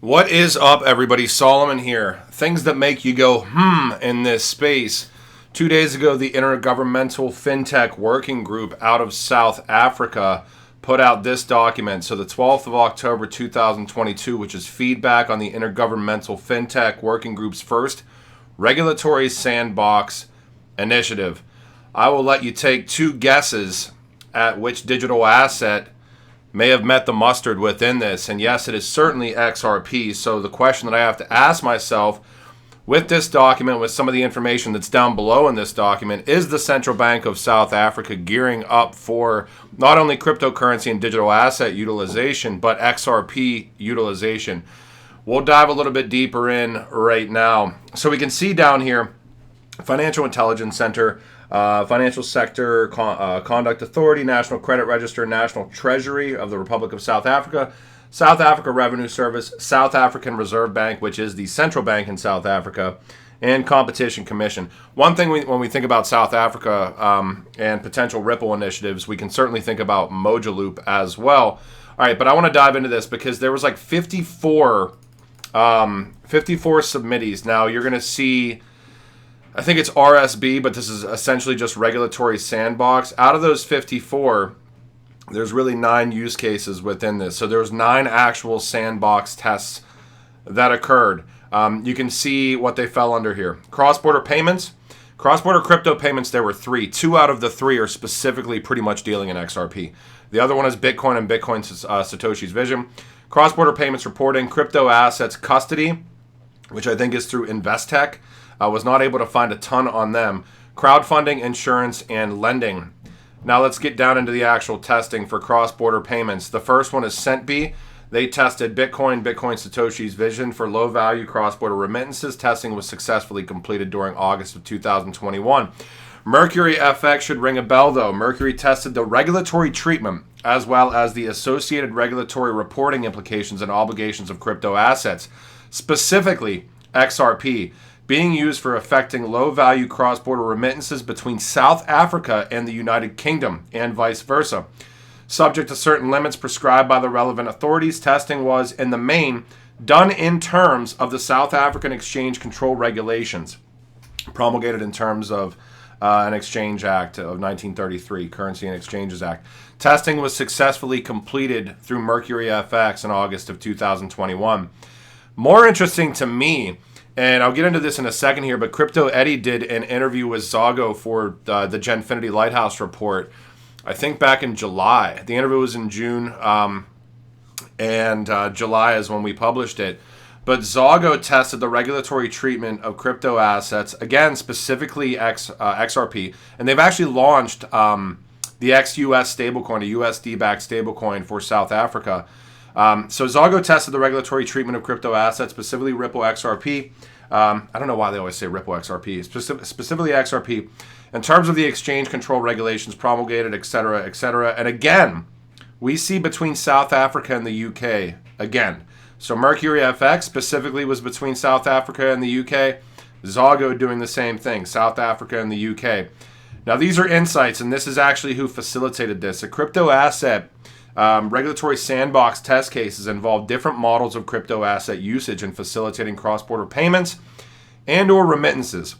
What is up, everybody? Solomon here. Things that make you go, in this space. 2 days ago, the Inter-Governmental Fintech Working Group out of South Africa put out this document. So the 12th of October 2022, which is feedback on the Inter-Governmental Fintech Working Group's first regulatory sandbox initiative. I will let you take two guesses at which digital asset may have met the mustard within this. And yes, it is certainly XRP. So the question that I have to ask myself with this document, with some of the information that's down below in this document, is the Central Bank of South Africa gearing up for not only cryptocurrency and digital asset utilization, but XRP utilization? We'll dive a little bit deeper in right now. So we can see down here, Financial Intelligence Center, Financial Sector Conduct Authority, National Credit Register, National Treasury of the Republic of South Africa, South Africa Revenue Service, South African Reserve Bank, which is the central bank in South Africa, and Competition Commission. One thing when we think about South Africa and potential Ripple initiatives, we can certainly think about Mojaloop as well. All right, but I want to dive into this because there was like 54 submittees. Now you're going to see, I think it's RSB, but this is essentially just regulatory sandbox. Out of those 54, there's really 9 use cases within this. So there's 9 actual sandbox tests that occurred. You can see what they fell under here. Cross-border payments. Cross-border crypto payments, there were 3. 2 out of the 3 are specifically pretty much dealing in XRP. The other one is Bitcoin and Bitcoin Satoshi's Vision. Cross-border payments reporting, crypto assets custody, which I think is through Investech. I was not able to find a ton on them. Crowdfunding, insurance, and lending. Now let's get down into the actual testing for cross-border payments. The first one is CentB. They tested Bitcoin Satoshi's Vision for low-value cross-border remittances. Testing was successfully completed during August of 2021. Mercury FX should ring a bell, though. Mercury tested the regulatory treatment as well as the associated regulatory reporting implications and obligations of crypto assets, specifically XRP, being used for affecting low-value cross-border remittances between South Africa and the United Kingdom, and vice versa. Subject to certain limits prescribed by the relevant authorities, testing was, in the main, done in terms of the South African Exchange Control Regulations, promulgated in terms of an Exchange Act of 1933, Currency and Exchanges Act. Testing was successfully completed through Mercury FX in August of 2021. More interesting to me, and I'll get into this in a second here, but Crypto Eddie did an interview with Zago for the Genfinity Lighthouse Report, I think back in July. The interview was in June, and July is when we published it. But Zago tested the regulatory treatment of crypto assets, again, specifically XRP, and they've actually launched the XUS stablecoin, a USD-backed stablecoin for South Africa. So Zago tested the regulatory treatment of crypto assets, specifically Ripple XRP. I don't know why they always say Ripple XRP. Specifically XRP, in terms of the exchange control regulations promulgated, et cetera, et cetera. And again, we see between South Africa and the UK again. So Mercury FX specifically was between South Africa and the UK. Zago doing the same thing, South Africa and the UK. Now these are insights, and this is actually who facilitated this. A crypto asset regulatory sandbox test cases involve different models of crypto asset usage in facilitating cross-border payments and or remittances.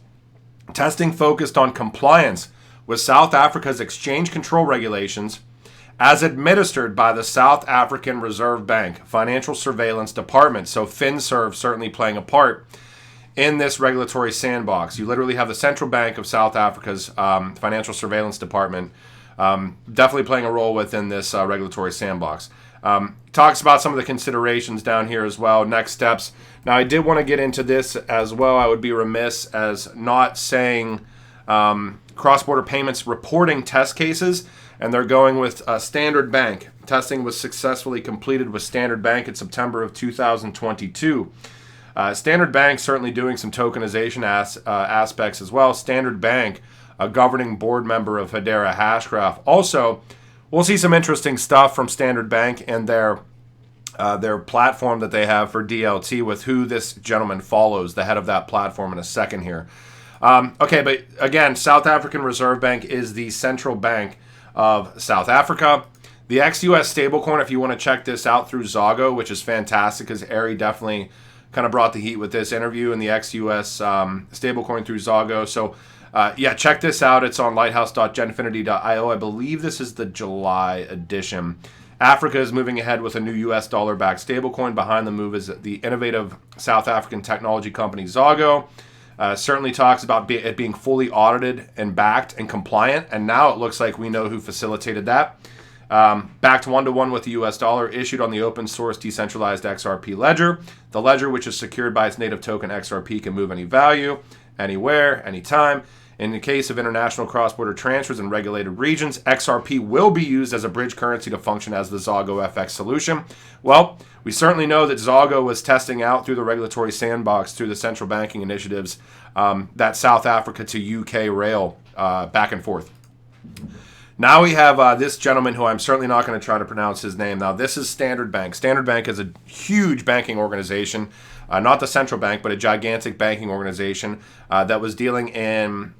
Testing focused on compliance with South Africa's exchange control regulations as administered by the South African Reserve Bank Financial Surveillance Department. So FinServ certainly playing a part in this regulatory sandbox. You literally have the Central Bank of South Africa's Financial Surveillance Department definitely playing a role within this regulatory sandbox. Talks about some of the considerations down here as well, next steps. Now, I did want to get into this as well. I would be remiss as not saying cross-border payments reporting test cases, and they're going with Standard Bank. Testing was successfully completed with Standard Bank in September of 2022. Standard Bank certainly doing some tokenization aspects as well. Standard Bank, a governing board member of Hedera Hashgraph. Also, we'll see some interesting stuff from Standard Bank and their platform that they have for DLT with who this gentleman follows, the head of that platform, in a second here. Okay, but again, South African Reserve Bank is the central bank of South Africa. The ex-US stablecoin, if you want to check this out through Zago, which is fantastic, because Ari definitely kind of brought the heat with this interview in the ex-US stablecoin through Zago. So yeah, check this out. It's on lighthouse.genfinity.io. I believe this is the July edition. Africa is moving ahead with a new US dollar-backed stablecoin. Behind the move is the innovative South African technology company Zago. Certainly talks about it being fully audited and backed and compliant, and now it looks like we know who facilitated that. Backed one-to-one with the US dollar, issued on the open source decentralized XRP ledger. The ledger, which is secured by its native token XRP, can move any value, anywhere, anytime. In the case of international cross-border transfers in regulated regions, XRP will be used as a bridge currency to function as the Zago FX solution. Well, we certainly know that Zago was testing out through the regulatory sandbox, through the central banking initiatives, that South Africa to UK rail back and forth. Now we have this gentleman who I'm certainly not going to try to pronounce his name. Now, this is Standard Bank. Standard Bank is a huge banking organization, not the central bank, but a gigantic banking organization that was dealing in,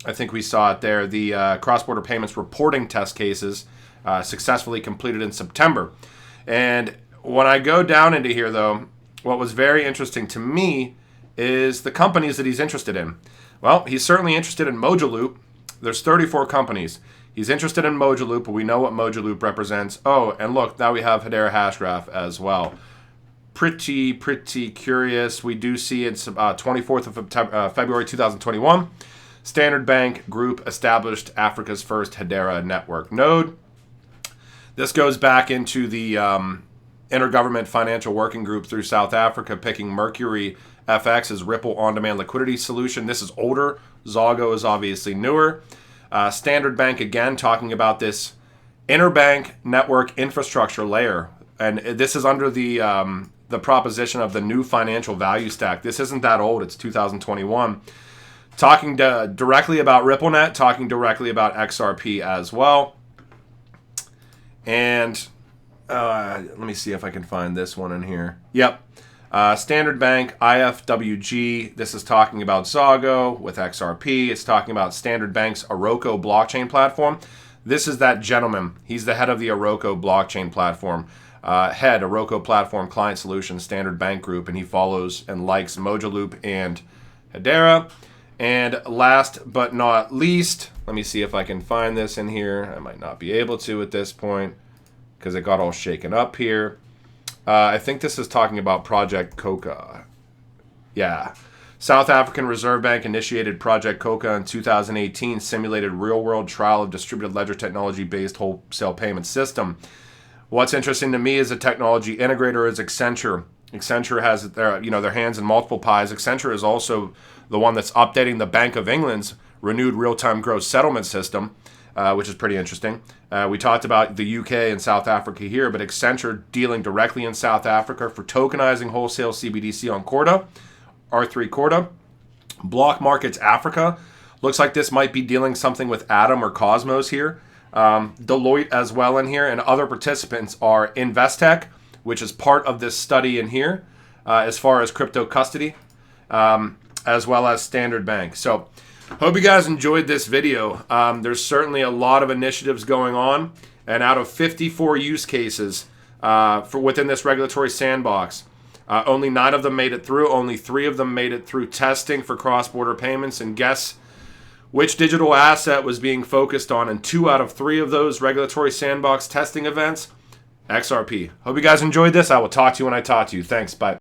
I think we saw it there, the cross-border payments reporting test cases successfully completed in September. And when I go down into here, though, what was very interesting to me is the companies that he's interested in. Well, he's certainly interested in Mojaloop. There's 34 companies. He's interested in Mojaloop, but we know what Mojaloop represents. Oh, and look, now we have Hedera Hashgraph as well. Pretty curious. We do see it's 24th of February 2021. Standard Bank Group established Africa's first Hedera network node. This goes back into the Inter-Governmental Financial Working Group through South Africa, picking Mercury FX as Ripple on-demand liquidity solution. This is older. Zago is obviously newer. Standard Bank, again, talking about this interbank network infrastructure layer. And this is under the proposition of the new financial value stack. This isn't that old. It's 2021. Talking directly about RippleNet, talking directly about XRP as well. And let me see if I can find this one in here. Yep. Standard Bank, IFWG. This is talking about Zago with XRP. It's talking about Standard Bank's Aroko blockchain platform. This is that gentleman. He's the head of the Aroko blockchain platform. Head, Aroko Platform Client Solutions, Standard Bank Group, and he follows and likes Mojaloop and Hedera. And last but not least, let me see if I can find this in here. I might not be able to at this point because it got all shaken up here. I think this is talking about Project Coca. Yeah. South African Reserve Bank initiated Project Coca in 2018, simulated real-world trial of distributed ledger technology-based wholesale payment system. What's interesting to me is the technology integrator is Accenture. Accenture has their hands in multiple pies. Accenture is also the one that's updating the Bank of England's renewed real-time gross settlement system, which is pretty interesting. We talked about the UK and South Africa here, but Accenture dealing directly in South Africa for tokenizing wholesale CBDC on Corda, R3 Corda. Block Markets Africa. Looks like this might be dealing something with Atom or Cosmos here. Deloitte as well in here, and other participants are Investec, which is part of this study in here, as far as crypto custody, as well as Standard Bank. So hope you guys enjoyed this video. There's certainly a lot of initiatives going on, and out of 54 use cases for within this regulatory sandbox, only 9 of them made it through. Only 3 of them made it through testing for cross-border payments, and guess which digital asset was being focused on in 2 out of 3 of those regulatory sandbox testing events? XRP. Hope you guys enjoyed this. I will talk to you when I talk to you. Thanks. Bye.